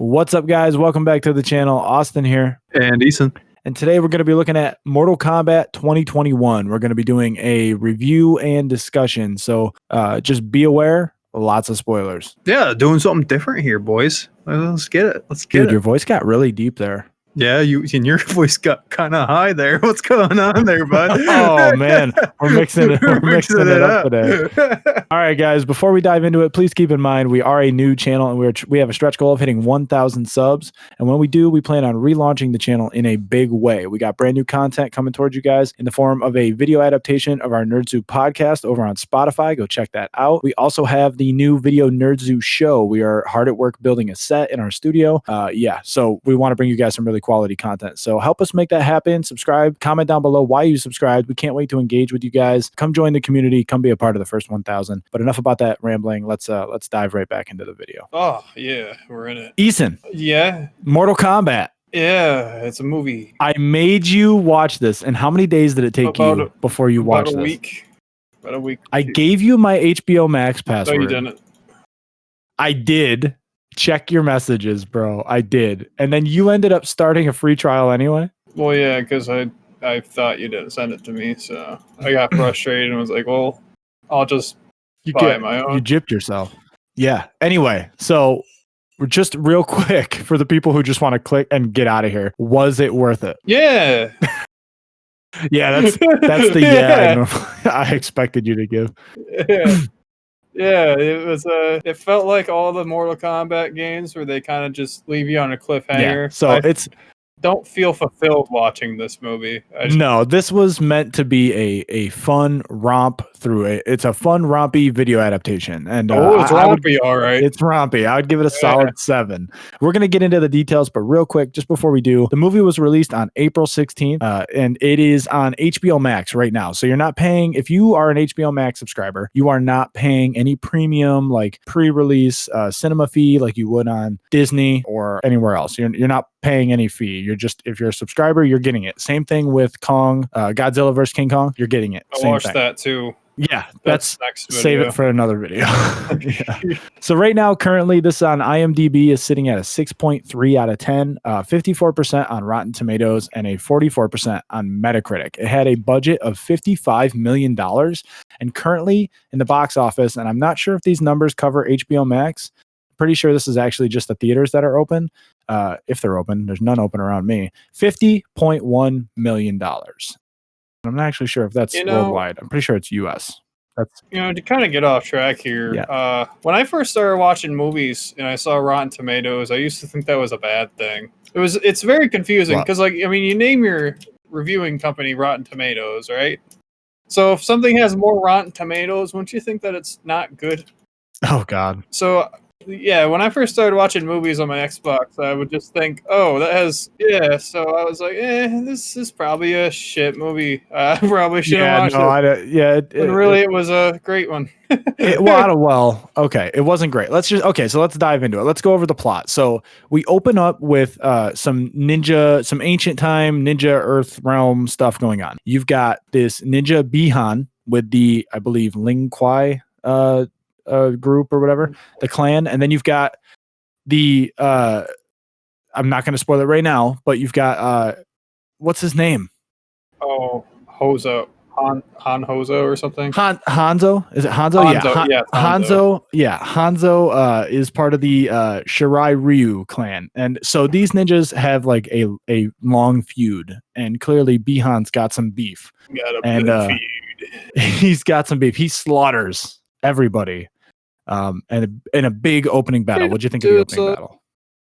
What's up, guys? Welcome back to the channel. Austin here. And Eason. And today we're going to be looking at Mortal Kombat 2021. We're going to be doing a review and discussion. So just be aware, lots of spoilers. Yeah, doing something different here, boys. Let's get it. Dude, your voice got really deep there. Yeah, your voice got kind of high there. What's going on there, bud? Oh man, we're mixing it up today. All right, guys, before we dive into it, please keep in mind we are a new channel and we have a stretch goal of hitting 1,000 subs. And when we do, we plan on relaunching the channel in a big way. We got brand new content coming towards you guys in the form of a video adaptation of our NERDZOO podcast over on Spotify. Go check that out. We also have the new video NERDZOO show. We are hard at work building a set in our studio. So we want to bring you guys some really quality content. So help us make that happen. Subscribe, comment down below why you subscribed. We can't wait to engage with you guys. Come join the community. Come be a part of the first 1,000. But enough about that rambling. Let's dive right back into the video. Oh yeah, we're in it. Eason. Yeah. Mortal Kombat. Yeah, it's a movie. I made you watch this. And how many days did it take you before you watched this? About a week. I gave you my HBO Max password. No, you didn't. I did. Check your messages, bro. I did. And then you ended up starting a free trial anyway? Well, yeah, because I thought you didn't send it to me, so I got frustrated and was like, well, I'll just buy my own. You gypped yourself. Yeah. Anyway, so just real quick for the people who just want to click and get out of here. Was it worth it? Yeah. Yeah, that's the yeah I expected you to give. Yeah. Yeah, it was. It felt like all the Mortal Kombat games where they kind of just leave you on a cliffhanger. Yeah, so it's don't feel fulfilled watching this movie. No, this was meant to be a fun romp through it. It's a fun rompy video adaptation, and it's rompy, all right. It's rompy. I would give it a solid 7. We're gonna get into the details, but real quick, just before we do, the movie was released on April 16th, and it is on HBO Max right now. So you're not paying if you are an HBO Max subscriber. You are not paying any premium like pre-release cinema fee like you would on Disney or anywhere else. You're not paying any fee. You're just, if you're a subscriber, you're getting it. Same thing with Kong, Godzilla vs. King Kong. You're getting it. I watched that too. Yeah, that's next video. Save it for another video. Yeah. So right now, currently, this on IMDb is sitting at a 6.3 out of 10, 54% on Rotten Tomatoes, and a 44% on Metacritic. It had a budget of $55 million, and currently in the box office, and I'm not sure if these numbers cover HBO Max. Pretty sure this is actually just the theaters that are open. If they're open, there's none open around me. $50.1 million. I'm not actually sure if that's worldwide. I'm pretty sure it's US. That's to kind of get off track here. Yeah. When I first started watching movies and I saw Rotten Tomatoes, I used to think that was a bad thing. It's very confusing because you name your reviewing company Rotten Tomatoes, right? So if something has more Rotten Tomatoes, wouldn't you think that it's not good? Oh God. So yeah, when I first started watching movies on my Xbox, I would just think, oh, that has, yeah. So I was like, this is probably a shit movie. I probably shouldn't watch it. But really, it was a great one. Okay, it wasn't great. Let's dive into it. Let's go over the plot. So we open up with some ancient time ninja Earth realm stuff going on. You've got this ninja Bihan with the, I believe, Ling Kuai group or whatever, the clan, and then you've got the I'm not going to spoil it right now, but you've got what's his name? Oh, Hozo. Han Hozo or something? Hanzo? Is it Hanzo? Hanzo. Hanzo is part of the Shirai Ryu clan. And so these ninjas have like a long feud, and clearly Bihan's got some beef. He's got some beef. He slaughters everybody. And in a big opening battle. What'd you think of the opening battle?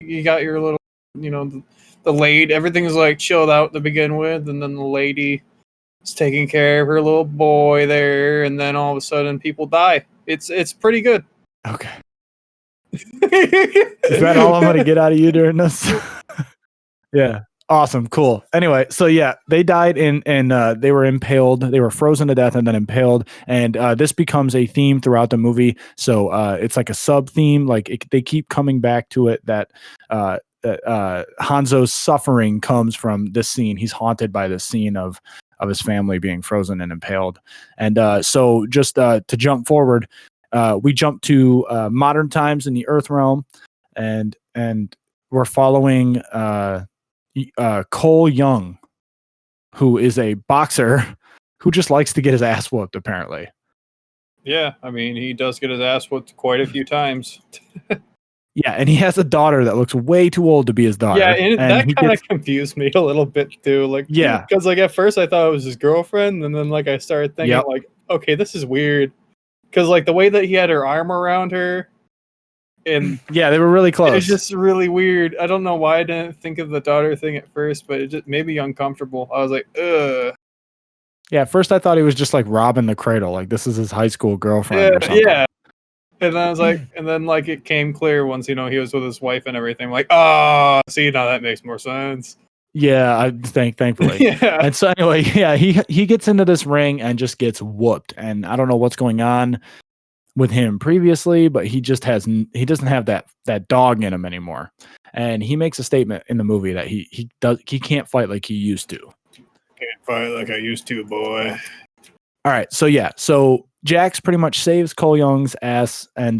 You got your little, the lady, everything's like chilled out to begin with, and then the lady is taking care of her little boy there, and then all of a sudden people die. It's pretty good. Okay. Is that all I'm gonna get out of you during this? Yeah. Awesome. Cool. Anyway, so yeah, they died and they were impaled. They were frozen to death and then impaled. And this becomes a theme throughout the movie. So it's like a sub theme. Like they keep coming back to it that Hanzo's suffering comes from this scene. He's haunted by this scene of his family being frozen and impaled. And so just to jump forward, we jump to modern times in the Earth realm, and we're following Cole Young, who is a boxer who just likes to get his ass whooped, apparently. Yeah, I mean, he does get his ass whooped quite a few times. Yeah, and he has a daughter that looks way too old to be his daughter. Yeah, and that he kind of gets- confused me a little bit too. Like, Yeah. because like at first I thought it was his girlfriend, and then like I started thinking Yep. like, okay, this is weird. Because like the way that he had her arm around her, and yeah, they were really close. it was just really weird. I don't know why I didn't think of the daughter thing at first, but it just made me uncomfortable. I was like, ugh. Yeah, at first I thought he was just like robbing the cradle, like this is his high school girlfriend or something. Yeah. And then I was like, and then like it came clear once he was with his wife and everything. Like, oh, see, now that makes more sense. Yeah, I think thankfully. Yeah. And so anyway, yeah, he gets into this ring and just gets whooped. And I don't know what's going on with him previously, but he doesn't have that dog in him anymore. And he makes a statement in the movie that he can't fight like he used to. Can't fight like I used to, boy. All right, so Jax pretty much saves Cole Young's ass and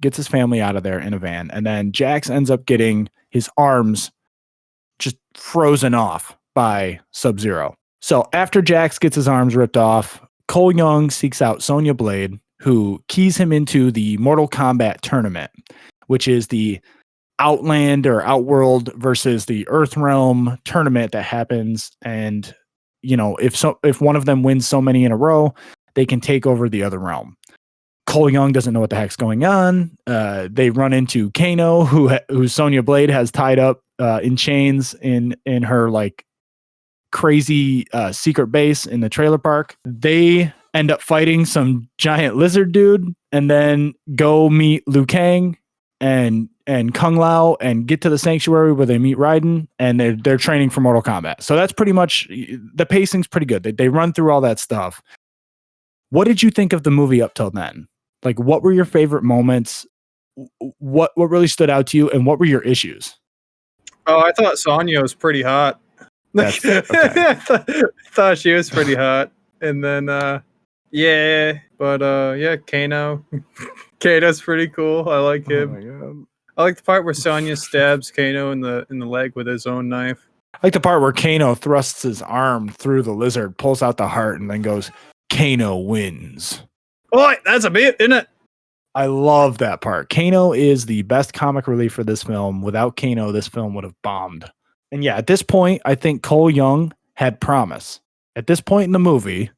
gets his family out of there in a van, and then Jax ends up getting his arms just frozen off by Sub-Zero. So after Jax gets his arms ripped off, Cole Young seeks out Sonya Blade, who keys him into the Mortal Kombat tournament, which is the Outland or Outworld versus the Earthrealm tournament that happens, and if one of them wins so many in a row, they can take over the other realm. Cole Young doesn't know what the heck's going on. They run into Kano, who Sonya Blade has tied up in chains in her like crazy secret base in the trailer park. They end up fighting some giant lizard dude, and then go meet Liu Kang and Kung Lao and get to the sanctuary where they meet Raiden, and they're training for Mortal Kombat. So that's pretty much, the pacing's pretty good. They run through all that stuff. What did you think of the movie up till then? Like, what were your favorite moments? What really stood out to you, and what were your issues? Oh, I thought Sonya was pretty hot. That's okay. I thought she was pretty hot. And then Kano. Kano's pretty cool. I like him. Oh my God. I like the part where Sonya stabs Kano in the leg with his own knife. I like the part where Kano thrusts his arm through the lizard, pulls out the heart, and then goes, Kano wins. Oh, that's a bit, isn't it? I love that part. Kano is the best comic relief for this film. Without Kano, this film would have bombed. And yeah, at this point, I think Cole Young had promise. At this point in the movie,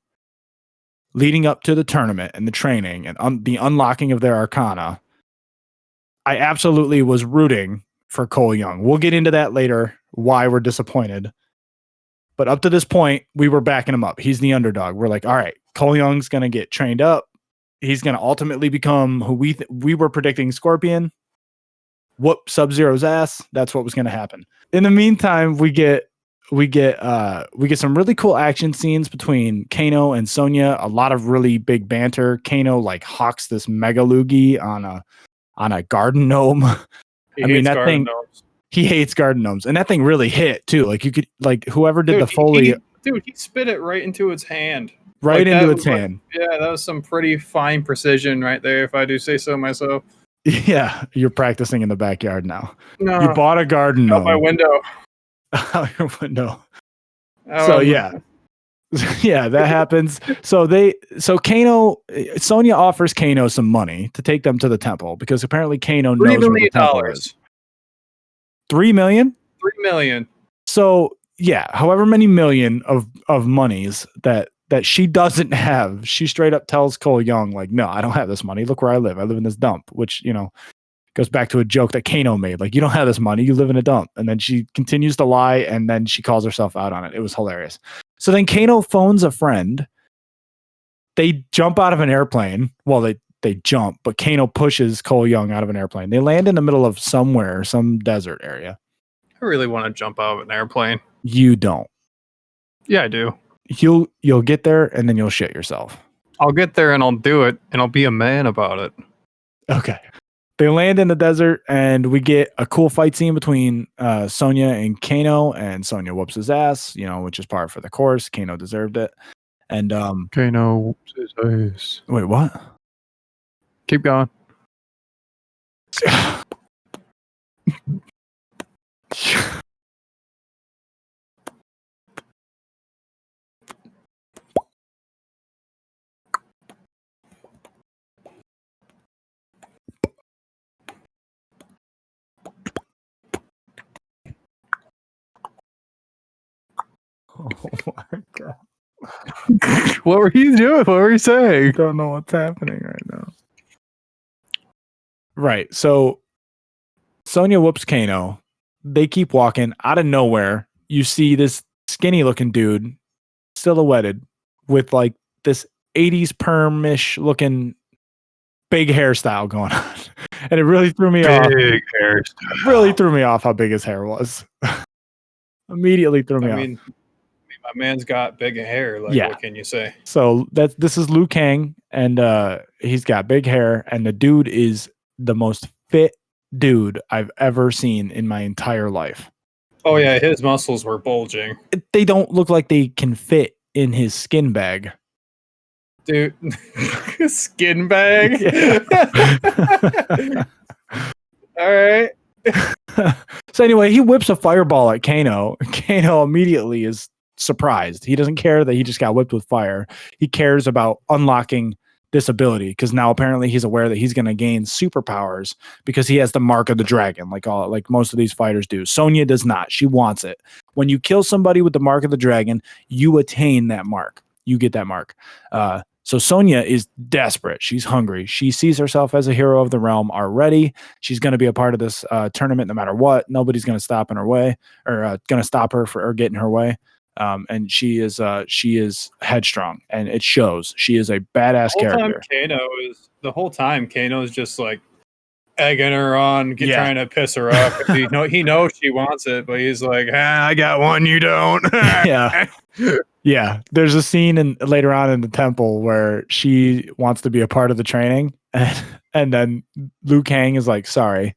leading up to the tournament and the training and the unlocking of their arcana, I absolutely was rooting for Cole Young. We'll get into that later, why we're disappointed. But up to this point, we were backing him up. He's the underdog. We're like, all right, Cole Young's going to get trained up. He's going to ultimately become who we were predicting, Scorpion. Whoop Sub-Zero's ass. That's what was going to happen. In the meantime, we get some really cool action scenes between Kano and Sonya. A lot of really big banter. Kano like hawks this mega loogie on a garden gnome. That thing. Gnomes. He hates garden gnomes, and that thing really hit too. Like you could whoever did the Foley. He spit it right into its hand. Right into its hand. Yeah, that was some pretty fine precision right there, if I do say so myself. Yeah, you're practicing in the backyard now. No, you bought a garden gnome. Out my window. Out your window. So yeah. Yeah, that happens. So Sonya offers Kano some money to take them to the temple because apparently Kano knows where the temple is. $3 million? $3 million. So yeah, however many million of monies that she doesn't have, she straight up tells Cole Young, like, no, I don't have this money. Look where I live. I live in this dump, which, goes back to a joke that Kano made. Like, you don't have this money. You live in a dump. And then she continues to lie, and then she calls herself out on it. It was hilarious. So then Kano phones a friend. They jump out of an airplane. Well, they jump, but Kano pushes Cole Young out of an airplane. They land in the middle of somewhere, some desert area. I really want to jump out of an airplane. You don't. Yeah, I do. You'll get there and then you'll shit yourself. I'll get there and I'll do it and I'll be a man about it. Okay. They land in the desert and we get a cool fight scene between Sonya and Kano, and Sonya whoops his ass, which is par for the course. Kano deserved it. And Kano whoops his ass. Wait, what? Keep going. Oh my god. What were you doing? What were you saying? I don't know what's happening right now. Right. So Sonya whoops Kano. They keep walking. Out of nowhere, you see this skinny looking dude silhouetted with like this 80s perm-ish looking big hairstyle going on. And it really threw me off. Big hairstyle. Really threw me off how big his hair was. Immediately threw me off. I mean, my man's got big hair. Like, Yeah. what can you say? So this is Liu Kang, and he's got big hair, and the dude is the most fit dude I've ever seen in my entire life. Oh yeah, his muscles were bulging. They don't look like they can fit in his skin bag. Dude, skin bag. Yeah. All right. So anyway, he whips a fireball at Kano. Kano immediately is surprised. He doesn't care that he just got whipped with fire. He cares about unlocking this ability because now apparently he's aware that he's going to gain superpowers because he has the mark of the dragon, like most of these fighters do. Sonya does not. She wants it. When you kill somebody with the mark of the dragon, you attain that mark. You get that mark. So Sonya is desperate. She's hungry. She sees herself as a hero of the realm already. She's going to be a part of this tournament no matter what. Nobody's going to stop in her way or going to stop her or get in her way. And she is headstrong, and it shows. She is a badass character. The whole time Kano is just like egging her on, trying to piss her off. He knows she wants it, but he's like, I got one, you don't. Yeah. Yeah, there's a scene later on in the temple where she wants to be a part of the training, and then Liu Kang is like, "Sorry,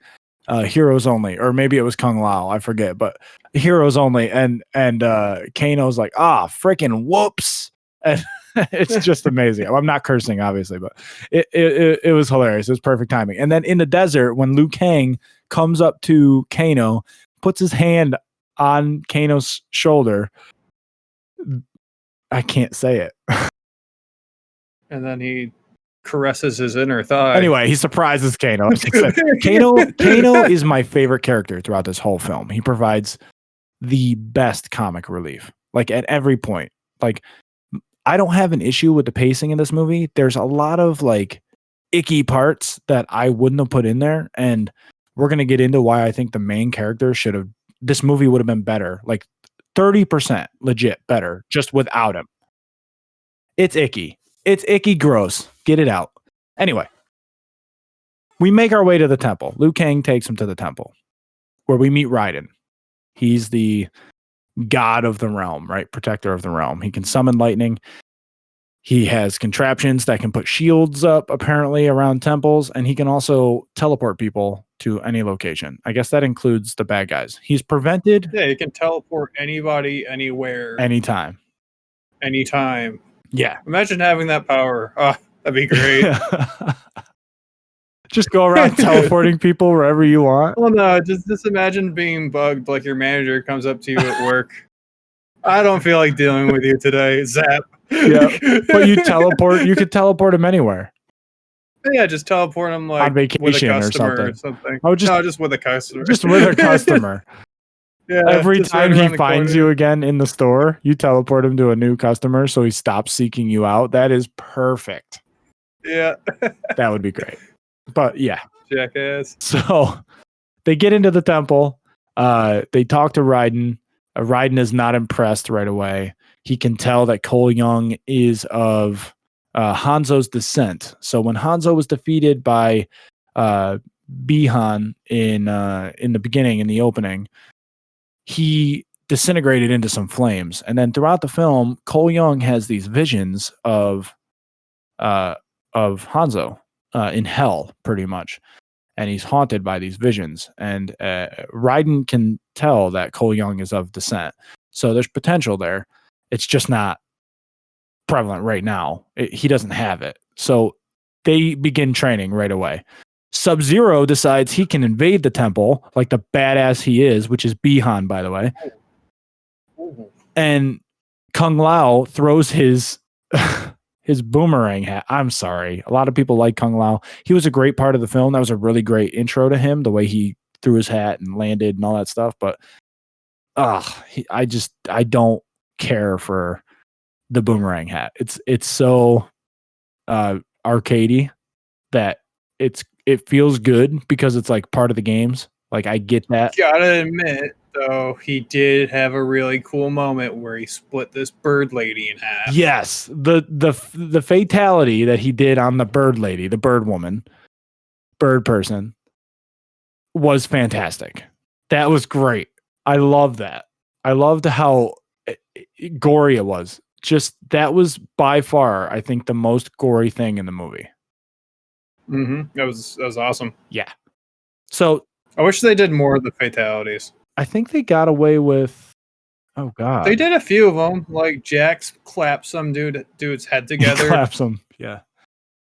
heroes only," or maybe it was Kung Lao, I forget, but heroes only. And Kano's like, freaking whoops, and it's just amazing. I'm not cursing, obviously, but it was hilarious. It was perfect timing. And then in the desert, when Liu Kang comes up to Kano, puts his hand on Kano's shoulder. I can't say it. And then he caresses his inner thigh. Anyway, he surprises Kano. Kano is my favorite character throughout this whole film. He provides the best comic relief, like at every point. Like, I don't have an issue with the pacing in this movie. There's a lot of like icky parts that I wouldn't have put in there, and we're gonna get into why I think the main character this movie would have been better. Like 30% legit better just without him. It's icky. It's icky gross. Get it out. Anyway, we make our way to the temple. Liu Kang takes him to the temple where we meet Raiden. He's the god of the realm, right? Protector of the realm. He can summon lightning. He has contraptions that can put shields up apparently around temples, and he can also teleport people to any location. I guess that includes the bad guys. He's prevented. Yeah, he can teleport anybody, anywhere, anytime. Yeah. Imagine having that power. Oh, that'd be great. Just go around teleporting people wherever you want. Well, no, just imagine being bugged. Like your manager comes up to you at work. I don't feel like dealing with you today. Zap. Yeah, but you could teleport him anywhere. Yeah, just teleport him like on vacation with a customer or something. Just with a customer. Just with a customer. Yeah. Every time he finds you again in the store, you teleport him to a new customer so he stops seeking you out. That is perfect. Yeah. That would be great. But yeah. Jackass. So they get into the temple. They talk to Raiden. Raiden is not impressed right away. He can tell that Cole Young is of Hanzo's descent. So when Hanzo was defeated by Bihan in the beginning, in the opening, he disintegrated into some flames. And then throughout the film, Cole Young has these visions of Hanzo in hell, pretty much. And he's haunted by these visions. And Raiden can tell that Cole Young is of descent. So there's potential there. It's just not prevalent right now. He doesn't have it. So they begin training right away. Sub-Zero decides he can invade the temple like the badass he is, which is Bihan, by the way. And Kung Lao throws his boomerang hat. I'm sorry. A lot of people like Kung Lao. He was a great part of the film. That was a really great intro to him, the way he threw his hat and landed and all that stuff. But I don't care for the boomerang hat. It's so arcadey that it feels good because it's like part of the games. Like I get that. Gotta admit, though, he did have a really cool moment where he split this bird lady in half. Yes, the fatality that he did on the bird lady, the bird woman, bird person, was fantastic. That was great. I love that. I loved how gory it was. Just that was by far, I think, the most gory thing in the movie. That was awesome. Yeah. So I wish they did more of the fatalities. I think they got away with. Oh God, They did a few of them. Like Jax clapped some dude's head together. Claps them. Yeah.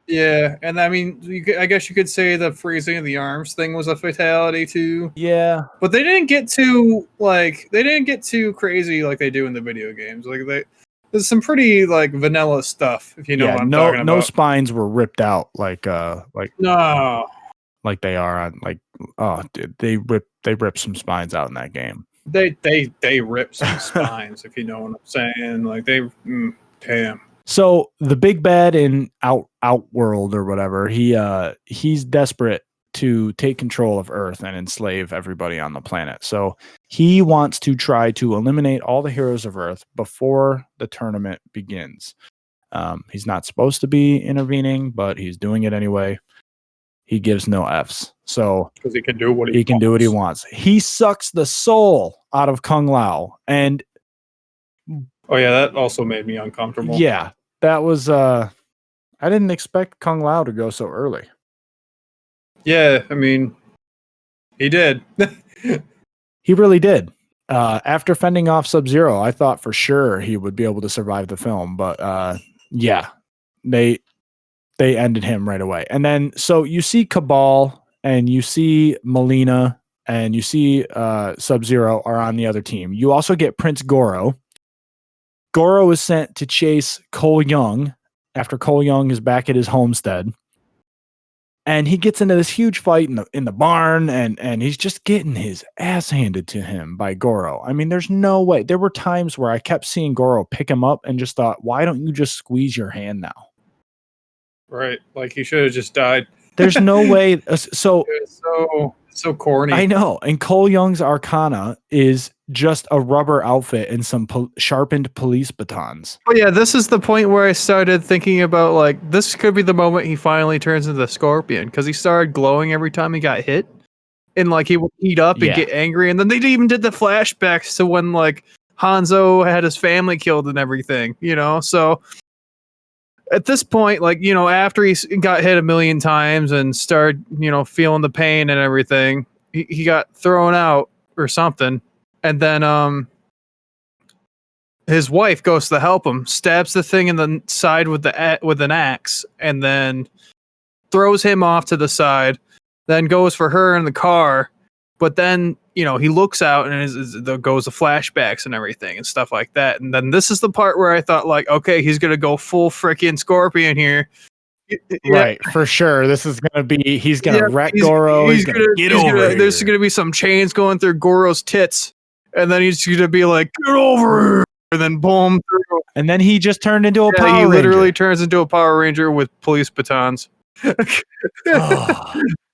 Yeah, and I mean, I guess you could say the freezing of the arms thing was a fatality too. Yeah. But they didn't get too crazy like they do in the video games. Like there's some pretty like vanilla stuff, if you know what I'm talking about. No spines were ripped out like No. like they are on like dude, they ripped some spines out in that game. They ripped some spines, if you know what I'm saying. Like damn. So the big bad in Outworld or whatever, he's desperate to take control of Earth and enslave everybody on the planet. So he wants to try to eliminate all the heroes of Earth before the tournament begins. He's not supposed to be intervening, but he's doing it anyway. He gives no Fs. So because he can do what do what he wants. He sucks the soul out of Kung Lao. And oh yeah, that also made me uncomfortable. yeah, that was I didn't expect Kung Lao to go so early. Yeah, I mean, he did. He really did. After fending off Sub-Zero, I thought for sure he would be able to survive the film, but yeah, they ended him right away. And then so you see Cabal and you see Melina and you see Sub-Zero are on the other team. You also get Prince Goro. Goro is sent to chase Cole Young after Cole Young is back at his homestead. And he gets into this huge fight in the barn, and he's just getting his ass handed to him by Goro. I mean, there's no way. There were times where I kept seeing Goro pick him up and just thought, why don't you just squeeze your hand now? Right, like he should have just died. There's no way. So corny. I know. And Cole Young's Arcana is just a rubber outfit and some sharpened police batons. Oh yeah, this is the point where I started thinking about like this could be the moment he finally turns into the Scorpion, because he started glowing every time he got hit, and like he would heat up and get angry. And then they even did the flashbacks to when like Hanzo had his family killed and everything, you know. So at this point, like, you know, after he got hit a million times and started, you know, feeling the pain and everything, he got thrown out or something. And then his wife goes to help him, stabs the thing in the side with an axe, and then throws him off to the side, then goes for her in the car. But then, you know, he looks out and there goes the flashbacks and everything and stuff like that. And then this is the part where I thought, like, okay, he's going to go full freaking Scorpion here. Right, for sure. This is going to be, he's going to wreck Goro. He's going to get over here. There's going to be some chains going through Goro's tits. And then he's going to be like, get over here. And then boom. And then he just turned into a Power Ranger. He literally turns into a Power Ranger with police batons.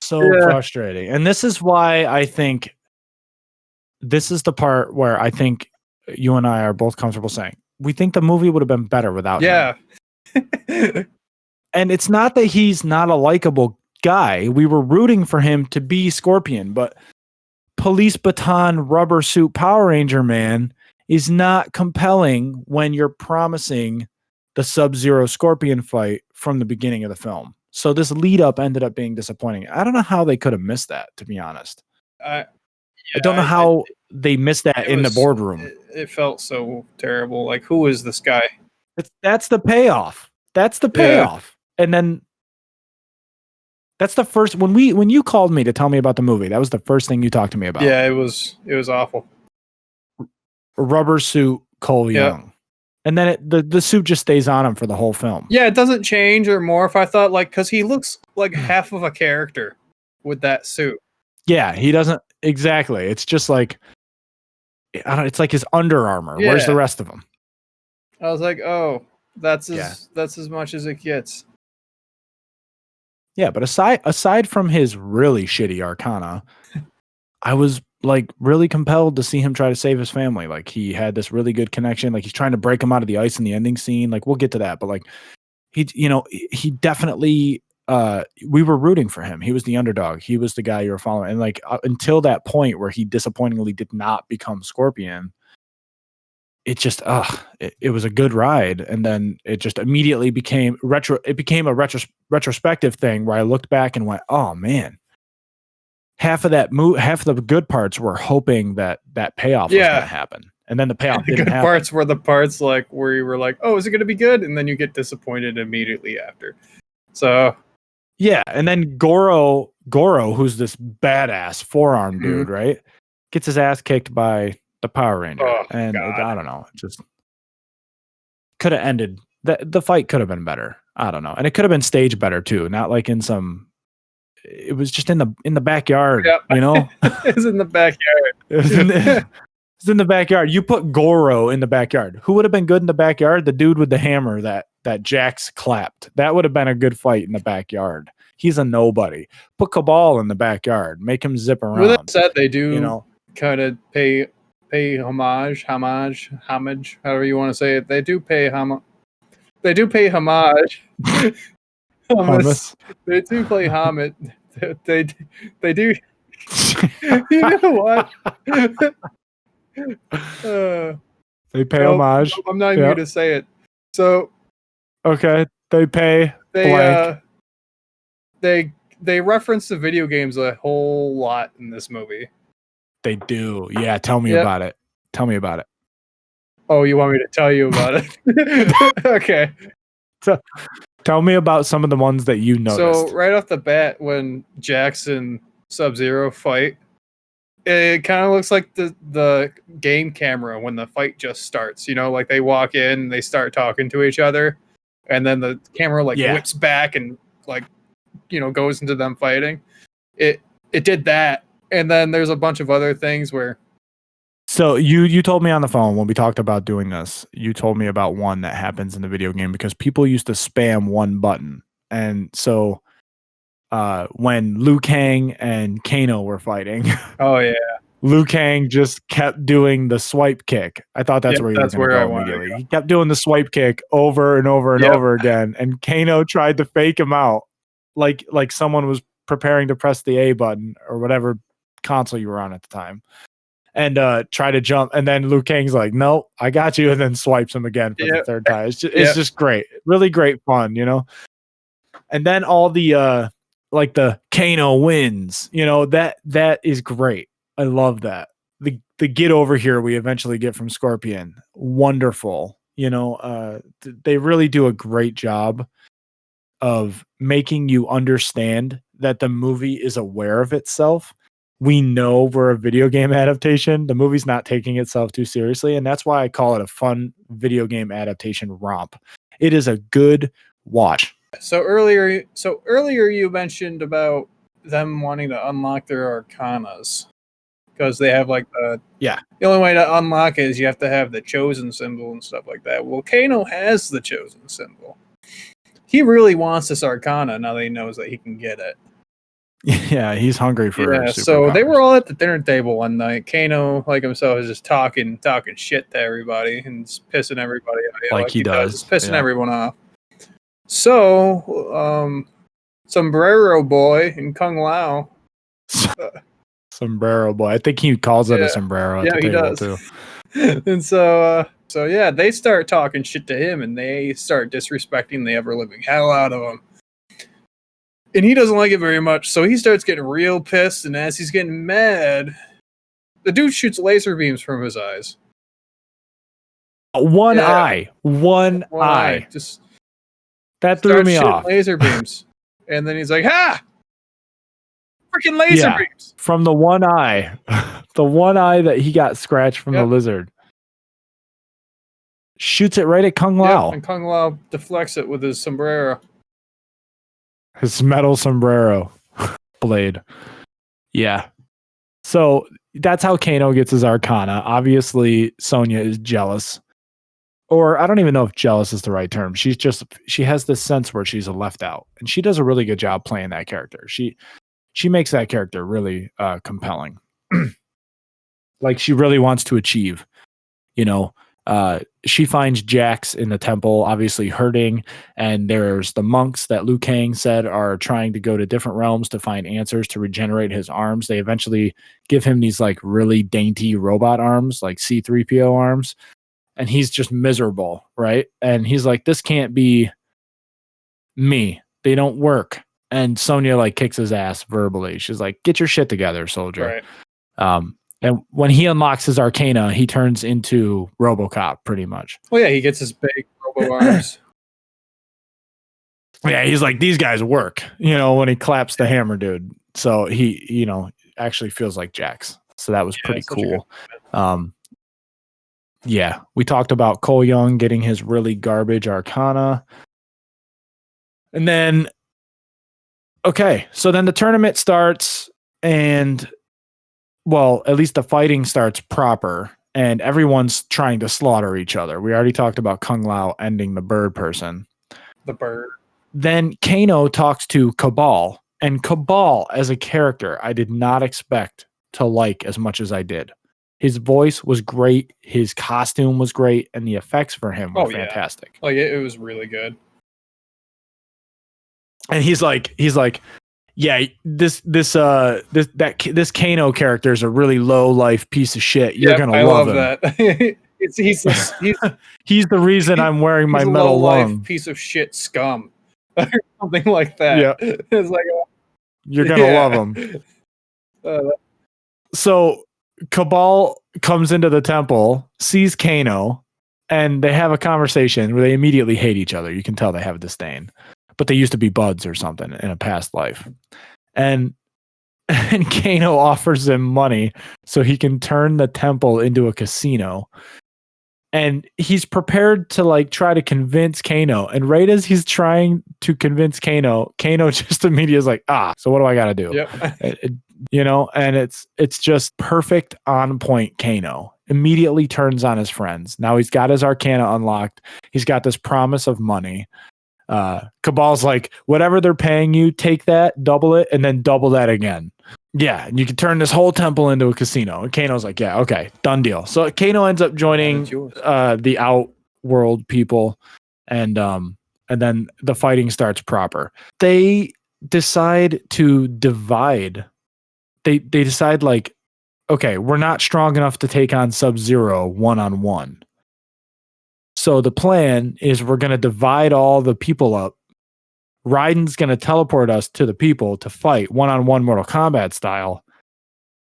So frustrating. And this is why I think this is the part where I think you and I are both comfortable saying we think the movie would have been better without him. And it's not that he's not a likable guy. We were rooting for him to be Scorpion, but police baton rubber suit Power Ranger man is not compelling when you're promising the Sub-Zero Scorpion fight from the beginning of the film. So this lead up ended up being disappointing. I don't know how they could have missed that, to be honest. I don't know how they missed that in the boardroom. It felt so terrible. Like, who is this guy? That's the payoff. That's the payoff. And then that's the first when you called me to tell me about the movie, that was the first thing you talked to me about. Yeah, it was awful. Rubber suit Cole Young. And then the suit just stays on him for the whole film. Yeah, it doesn't change or morph. I thought, like, because he looks like half of a character with that suit. Yeah, he doesn't exactly. It's just like, I don't. It's like his Under Armour. Yeah. Where's the rest of him? I was like, oh, that's Yeah. as much as it gets. Yeah, but aside from his really shitty Arcana, I was like really compelled to see him try to save his family. Like he had this really good connection. Like he's trying to break him out of the ice in the ending scene. Like we'll get to that, but like he definitely we were rooting for him. He was the underdog. He was the guy you were following. And like until that point where he disappointingly did not become Scorpion, it just it was a good ride. And then it just immediately became a retrospective thing where I looked back and went, oh man, half of the good parts were hoping that payoff was going to happen. And then the payoff The didn't good happen. parts were the parts like where you were like, oh, is it going to be good? And then you get disappointed immediately after. So yeah, and then Goro, who's this badass forearm dude, right? Gets his ass kicked by the Power Ranger. Oh, and God. I don't know, just could have ended. The fight could have been better. I don't know. And it could have been staged better too, not like in some it was just in the backyard, you know? It's in the backyard. It's in the backyard. You put Goro in the backyard. Who would have been good in the backyard? The dude with the hammer that Jax clapped. That would have been a good fight in the backyard. He's a nobody. Put Cabal in the backyard. Make him zip around. With that said, they do, you know, kind of pay homage, however you want to say it. They do pay homage. Hummus. They do play homage. They do. You know what? They pay homage. I'm not even here to say it. So okay, they pay. They reference the video games a whole lot in this movie. They do. Yeah, tell me about it. Tell me about it. Oh, you want me to tell you about it? Okay. So, tell me about some of the ones that you noticed. So right off the bat, when Jax and Sub-Zero fight, it kind of looks like the game camera when the fight just starts. You know, like they walk in, they start talking to each other, and then the camera whips back and goes into them fighting. It did that, and then there's a bunch of other things where. So you told me on the phone when we talked about doing this, you told me about one that happens in the video game because people used to spam one button. And so when Liu Kang and Kano were fighting, oh yeah, Liu Kang just kept doing the swipe kick. I thought that's where you were going to go immediately. He kept doing the swipe kick over and over and over again, and Kano tried to fake him out like someone was preparing to press the A button or whatever console you were on at the time. And try to jump, and then Liu Kang's like, "No, I got you," and then swipes him again for the third time. It's just great, really great fun, you know. And then all the the Kano wins, you know, that is great. I love that. The get over here we eventually get from Scorpion, wonderful. You know, they really do a great job of making you understand that the movie is aware of itself. We know we're a video game adaptation. The movie's not taking itself too seriously, and that's why I call it a fun video game adaptation romp. It is a good watch. So earlier you mentioned about them wanting to unlock their arcanas because they have the only way to unlock it is you have to have the chosen symbol and stuff like that. Well, Kano has the chosen symbol. He really wants this arcana now that he knows that he can get it. Yeah, he's hungry for it. So they were all at the dinner table one night. Kano, like himself, is just talking shit to everybody and just pissing everybody off. Like he does. Just pissing everyone off. So, Sombrero Boy and Kung Lao. Sombrero Boy. I think he calls it a sombrero at the table too. And so they start talking shit to him and they start disrespecting the ever-living hell out of him. And he doesn't like it very much, so he starts getting real pissed, and as he's getting mad, the dude shoots laser beams from his eyes. One eye. Just that threw me off. Laser beams. And then he's like, ha! Freaking laser beams! From the one eye. The one eye that he got scratched from the lizard. Shoots it right at Kung Lao. And Kung Lao deflects it with his sombrero. His metal sombrero blade. Yeah. So that's how Kano gets his arcana. Obviously, Sonya is jealous or I don't even know if jealous is the right term. She has this sense where she's left out, and she does a really good job playing that character. She makes that character really compelling. Like she really wants to achieve, you know. She finds Jax in the temple, obviously hurting, and there's the monks that Liu Kang said are trying to go to different realms to find answers to regenerate his arms. They eventually give him these like really dainty robot arms, like C-3PO arms, and he's just miserable, right? And he's like, this can't be me. They don't work. And Sonya like kicks his ass verbally. She's like, get your shit together, soldier. Right. And when he unlocks his arcana, he turns into RoboCop pretty much. Well, yeah, he gets his big robo arms. Yeah, he's like, these guys work, you know, when he claps the hammer dude. So he, you know, actually feels like Jax. So that was pretty cool. Yeah, we talked about Cole Young getting his really garbage arcana. And then, okay, so then the tournament starts and, well, at least the fighting starts proper and everyone's trying to slaughter each other. We already talked about Kung Lao ending the bird person. The bird. Then Kano talks to Cabal, and Cabal as a character, I did not expect to like as much as I did. His voice was great, his costume was great, and the effects for him were fantastic. Like it was really good. And he's like, yeah, this Kano character is a really low life piece of shit. You're gonna love him. That. He's the reason I'm wearing my metal lung. Piece of shit scum, or something like that. Yeah, it's like you're gonna love him. So Cabal comes into the temple, sees Kano, and they have a conversation where they immediately hate each other. You can tell they have a disdain. But they used to be buds or something in a past life. And Kano offers him money so he can turn the temple into a casino. And he's prepared to like try to convince Kano. And right as he's trying to convince Kano just immediately is like, so what do I got to do? Yep. You know, and it's just perfect on point. Kano immediately turns on his friends. Now he's got his arcana unlocked. He's got this promise of money. Cabal's like, whatever they're paying you, take that, double it, and then double that again. Yeah, and you can turn this whole temple into a casino. And Kano's like, yeah, okay, done deal. So Kano ends up joining the Outworld people, and then the fighting starts proper. They decide to divide. They decide like, okay, we're not strong enough to take on Sub-Zero one-on-one. So the plan is we're going to divide all the people up. Raiden's going to teleport us to the people to fight one-on-one Mortal Kombat style.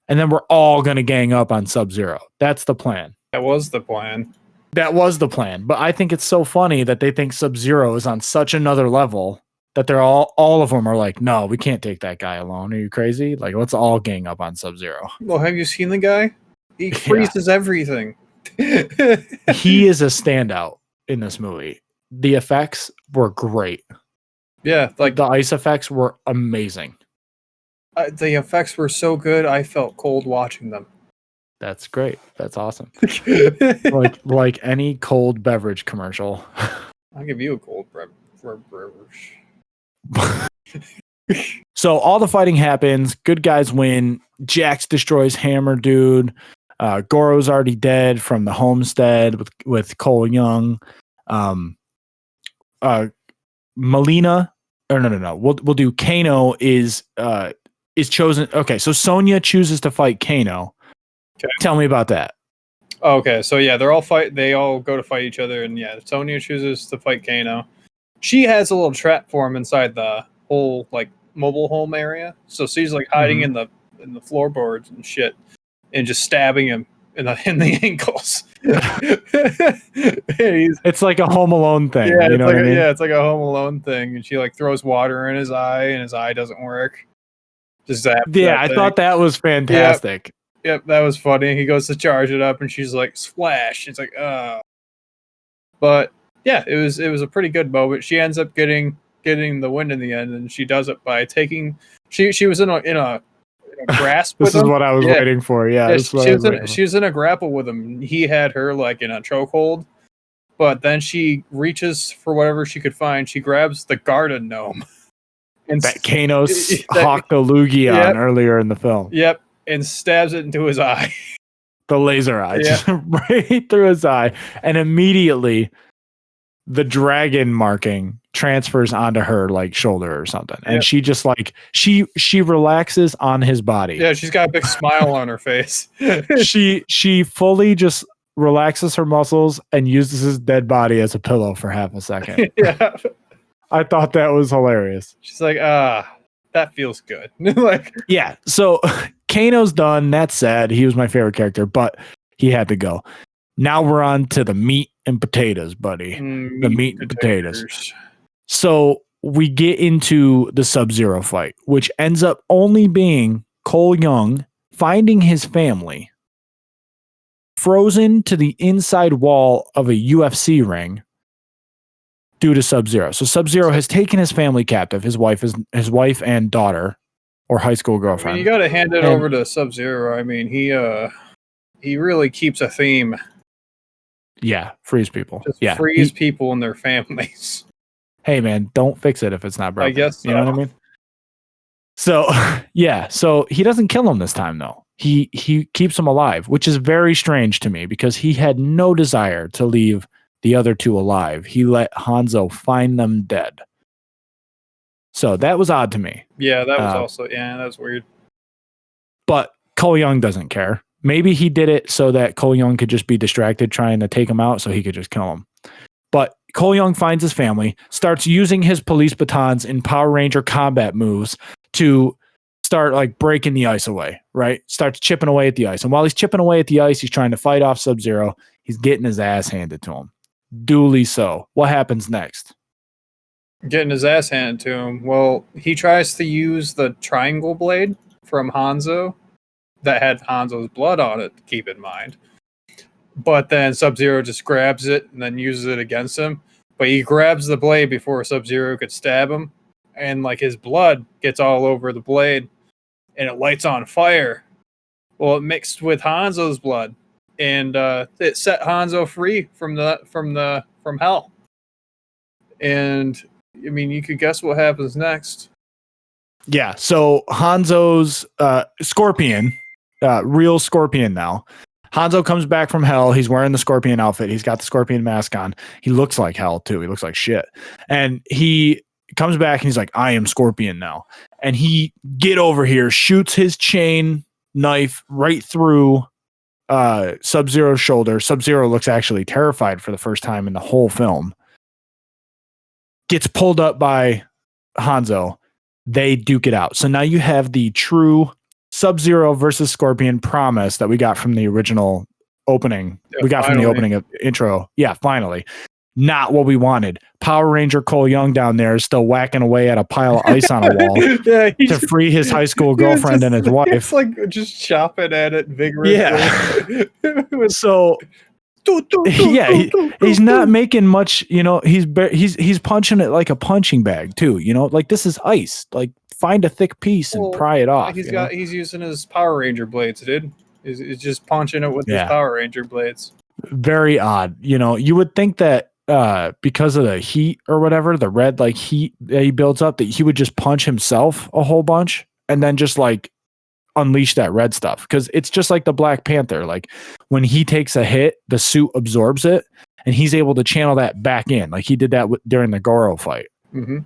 And then we're all going to gang up on Sub-Zero. That's the plan. That was the plan. But I think it's so funny that they think Sub-Zero is on such another level that they're all of them are like, no, we can't take that guy alone. Are you crazy? Like, let's all gang up on Sub-Zero. Well, have you seen the guy? He freezes everything. He is a standout in this movie. The effects were great. Yeah, like the ice effects were amazing. The effects were so good, I felt cold watching them. That's great. That's awesome. like any cold beverage commercial. I'll give you a cold beverage. So all the fighting happens. Good guys win. Jax destroys Hammer Dude. Goro's already dead from the homestead with Cole Young. Melina, or no. We'll do Kano is chosen. Okay, so Sonya chooses to fight Kano. Okay. Tell me about that. Okay, so yeah, they all go to fight each other, and yeah, Sonya chooses to fight Kano. She has a little trap for him inside the whole like mobile home area. So she's like hiding in the floorboards and shit, and just stabbing him in the ankles. It's like a Home Alone thing. Yeah, you know what I mean? Yeah, it's like a Home Alone thing, and she like throws water in his eye, and his eye doesn't work. Just zaps. Yeah, I thought that was fantastic. Yep, that was funny. He goes to charge it up, and she's like, "Splash!" It's like, But yeah, it was a pretty good moment. She ends up getting the win in the end, and she does it by taking. She was in a grasp. This is what I was waiting for. Yeah, she was in a grapple with him. He had her like in a chokehold, But then she reaches for whatever she could find. She grabs the garden gnome. And that Kanos that- Hakalugion Yep. earlier in the film. Yep, and stabs it into his eye. The laser eye, Yeah. just right through his eye. And immediately the dragon marking transfers onto her like shoulder or something. And Yep. she just like she relaxes on his body. Yeah, she's got a big smile on her face. She fully just relaxes her muscles and uses his dead body as a pillow for half a second. Yeah. I thought that was hilarious. She's like, that feels good. Like, Yeah. So Kano's done. That's sad. He was my favorite character, but he had to go. Now we're on to the meat and potatoes, buddy. The meat and potatoes. So we get into the Sub-Zero fight, which ends up only being Cole Young finding his family frozen to the inside wall of a UFC ring due to Sub-Zero. So Sub-Zero has taken his family captive, his wife and daughter, or high school girlfriend. I mean, you got to hand it over to Sub-Zero. I mean, he really keeps a theme. Yeah, frees people. Just frees people and their families. Hey man, don't fix it if it's not broken. I guess so. You know what I mean? So yeah, so he doesn't kill him this time though. He keeps him alive, which is very strange to me because he had no desire to leave the other two alive. He let Hanzo find them dead. So that was odd to me. Yeah, that was also that's weird. But Cole Young doesn't care. Maybe he did it so that Cole Young could just be distracted trying to take him out so he could just kill him. But Cole Young finds his family, starts using his police batons in Power Ranger combat moves to start like breaking the ice away, right? Starts chipping away at the ice. And while he's chipping away at the ice, he's trying to fight off Sub-Zero. He's getting his ass handed to him. Duly so. What happens next? Getting his ass handed to him. Well, he tries to use the triangle blade from Hanzo that had Hanzo's blood on it, keep in mind. But then Sub-Zero just grabs it and then uses it against him. But he grabs the blade before Sub-Zero could stab him. And like his blood gets all over the blade and it lights on fire. Well, it mixed with Hanzo's blood. And it set Hanzo free from hell. And I mean, you could guess what happens next. Yeah, so Hanzo's Scorpion, real Scorpion now. Hanzo comes back from hell. He's wearing the Scorpion outfit. He's got the Scorpion mask on. He looks like hell, too. He looks like shit. And he comes back and he's like, I am Scorpion now. And he, get over here, shoots his chain knife right through Sub-Zero's shoulder. Sub-Zero looks actually terrified for the first time in the whole film. Gets pulled up by Hanzo. They duke it out. So now you have the true Sub-Zero versus Scorpion promise that we got from the original opening. Yeah, we got finally. from the opening of intro. Yeah, finally. Not what we wanted. Power Ranger Cole Young down there is still whacking away at a pile of ice on a wall to free his high school girlfriend and his wife. It's like just chopping at it vigorously. Yeah. So yeah, he's not making much, you know, he's punching it like a punching bag too, you know, like this is ice. Like find a thick piece and pry it off. He's using his Power Ranger blades, dude. He's just punching it with his Power Ranger blades. Very odd. You know, you would think that because of the heat or whatever, the red like heat that he builds up, that he would just punch himself a whole bunch and then just like unleash that red stuff, because it's just like the Black Panther. Like when he takes a hit, the suit absorbs it and he's able to channel that back in, like he did that during the Goro fight. Mm-hmm.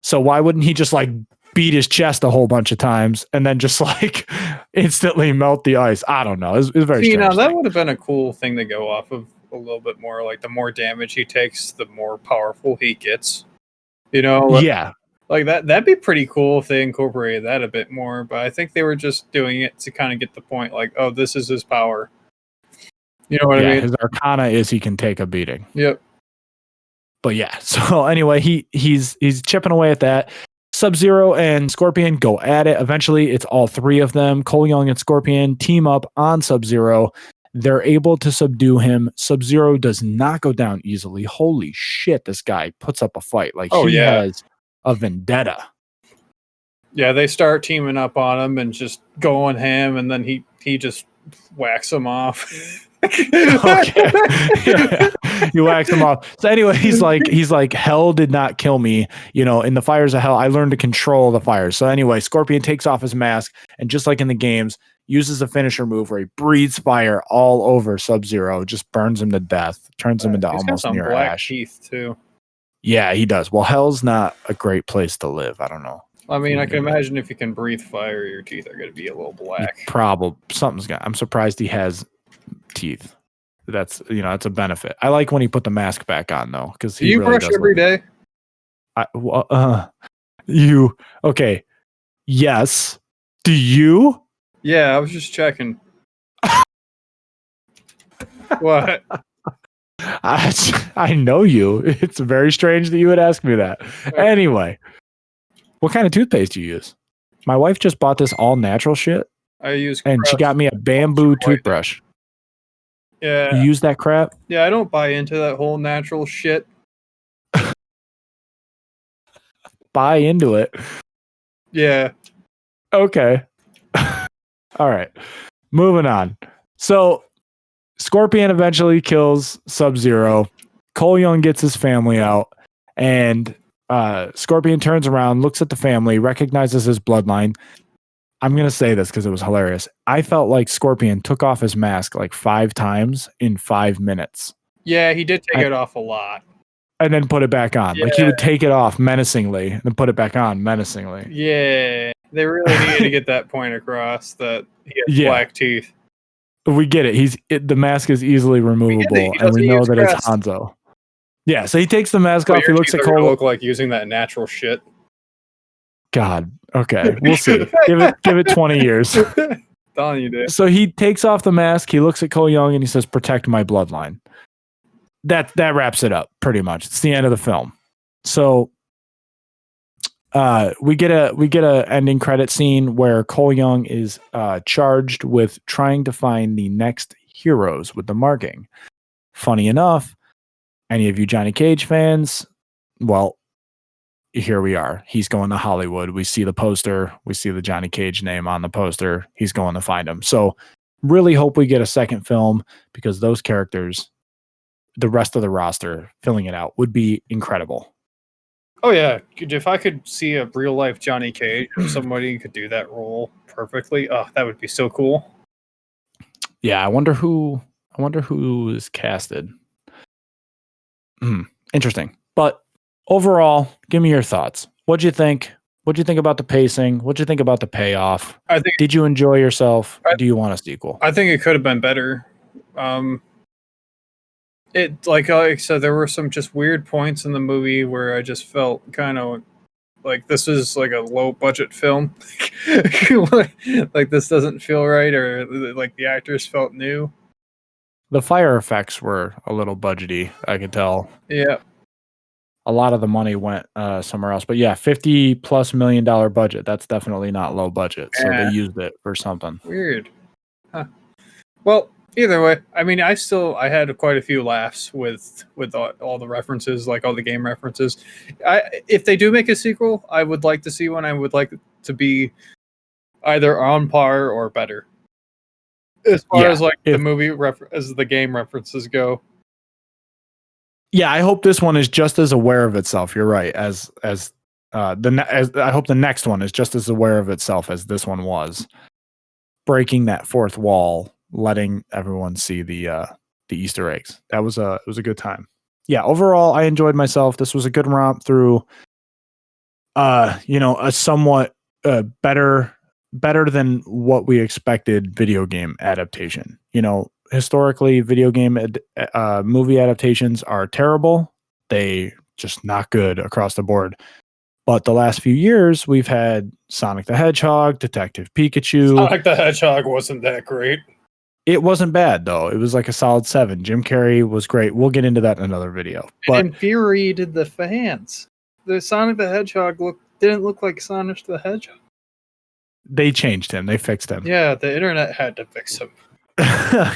So why wouldn't he just like beat his chest a whole bunch of times and then just like instantly melt the ice? I don't know. It's very strange. You know, that would have been a cool thing to go off of a little bit more. Like the more damage he takes, the more powerful he gets. You know? Yeah. Like that'd be pretty cool if they incorporated that a bit more, but I think they were just doing it to kind of get the point, like, oh, this is his power. You know what I mean? His arcana is he can take a beating. Yep. But yeah, so anyway, he's chipping away at that. Sub-Zero and Scorpion go at it. Eventually, it's all three of them. Cole Young and Scorpion team up on Sub-Zero. They're able to subdue him. Sub-Zero does not go down easily. Holy shit, this guy puts up a fight. Like he has a vendetta. Yeah, they start teaming up on him and just going ham, and then he just whacks him off. Okay. Yeah. You wax him off. So anyway, he's like, hell did not kill me. In the fires of hell, I learned to control the fires. So anyway, Scorpion takes off his mask and just like in the games, uses a finisher move where he breathes fire all over Sub-Zero, just burns him to death, turns him into He's got almost some near black ash. teeth too. Yeah, he does. Well, hell's not a great place to live. I don't know. I mean, I can imagine if you can breathe fire, your teeth are going to be a little black. Probably something's got. I'm surprised he has teeth. That's that's a benefit. I like when he put the mask back on though, because Do you really brush every day? You okay? Yes. Do you? Yeah, I was just checking. What? I know you. It's very strange that you would ask me that. Anyway, what kind of toothpaste do you use? My wife just bought this all natural shit, I use and she got me a bamboo toothbrush. Yeah. You use that crap? Yeah, I don't buy into that whole natural shit. Buy into it. Yeah. Okay. All right. Moving on. So Scorpion eventually kills Sub-Zero. Cole Young gets his family out, and Scorpion turns around, looks at the family, recognizes his bloodline. I'm going to say this because it was hilarious. I felt like Scorpion took off his mask like 5 times in 5 minutes. Yeah, he did take it off a lot. And then put it back on. Yeah. Like he would take it off menacingly and then put it back on menacingly. Yeah. They really needed to get that point across that he has black teeth. We get it. The mask is easily removable, and we know that it's Hanzo. Yeah, so he takes the mask off. He looks at Cole. Look like using that natural shit. God. Okay, we'll see. give it 20 years. Telling you, dude. So he takes off the mask. He looks at Cole Young and he says, "Protect my bloodline." That wraps it up pretty much. It's the end of the film. So we get a ending credit scene where Cole Young is charged with trying to find the next heroes with the marking. Funny enough, any of you Johnny Cage fans, well, here we are. He's going to Hollywood. We see the poster. We see the Johnny Cage name on the poster. He's going to find him. So really hope we get a second film because those characters, the rest of the roster, filling it out would be incredible. Oh yeah, if I could see a real life Johnny Cage, if somebody could do that role perfectly, that would be so cool. Yeah, I wonder who is casted. Interesting. But overall, give me your thoughts. What'd you think? What'd you think about the pacing? What'd you think about the payoff? Did you enjoy yourself? Do you want a sequel? I think it could have been better. It like I said, there were some just weird points in the movie where I just felt kind of like this is like a low budget film. like this doesn't feel right, or like the actors felt new. The fire effects were a little budgety, I could tell. Yeah. A lot of the money went somewhere else. But yeah, $50+ million budget. That's definitely not low budget. So they used it for something. Weird. Huh. Well, either way, I mean, I had quite a few laughs with all the references, like all the game references. If they do make a sequel, I would like to see one. I would like it to be either on par or better. As far as like the movie as the game references go. Yeah, I hope this one is just as aware of itself. You're right. I hope the next one is just as aware of itself as this one was, breaking that fourth wall, letting everyone see the Easter eggs. It was a good time. Yeah, overall, I enjoyed myself. This was a good romp through, a somewhat better than what we expected video game adaptation. Historically, video game movie adaptations are terrible. They just not good across the board. But the last few years, we've had Sonic the Hedgehog, Detective Pikachu. Sonic the Hedgehog wasn't that great. It wasn't bad, though. It was like a solid 7. Jim Carrey was great. We'll get into that in another video. But it infuriated the fans. The Sonic the Hedgehog didn't look like Sonic the Hedgehog. They changed him. They fixed him. Yeah, the internet had to fix him.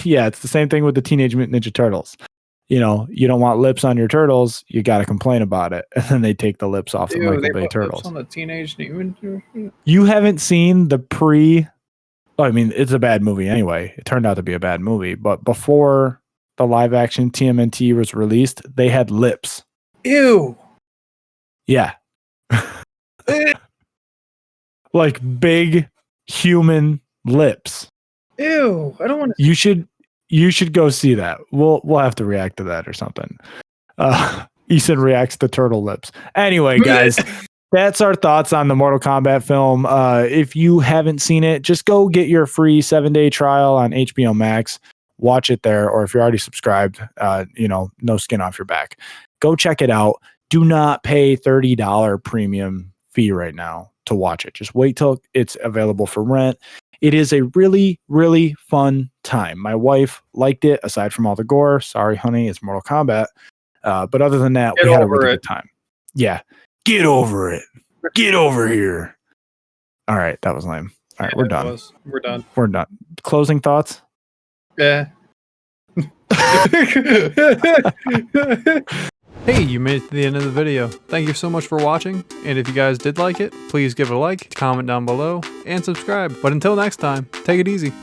Yeah, it's the same thing with the Teenage Mutant Ninja Turtles. You don't want lips on your turtles, you got to complain about it. And then they take the lips off the Michael Bay Turtles. On the Teenage Mutant. You haven't seen the I mean, it's a bad movie anyway. It turned out to be a bad movie. But before the live action TMNT was released, they had lips. Ew. Yeah. Like big human lips. Ew. I don't want to. You should go see that. We'll have to react to that or something. Eason reacts to turtle lips. Anyway, guys, that's our thoughts on the Mortal Kombat film. If you haven't seen it, just go get your free 7-day trial on HBO Max. Watch it there, or if you're already subscribed, no skin off your back. Go check it out. Do not pay $30 premium fee right now to watch it. Just wait till it's available for rent. It is a really, really fun time. My wife liked it, aside from all the gore. Sorry, honey, it's Mortal Kombat. But other than that, we had a really good time. Yeah. Get over it. Get over here. All right. That was lame. All right. We're done. We're done. We're done. Closing thoughts? Yeah. Hey, you made it to the end of the video. Thank you so much for watching, and if you guys did like it, please give it a like, comment down below, and subscribe. But until next time, take it easy.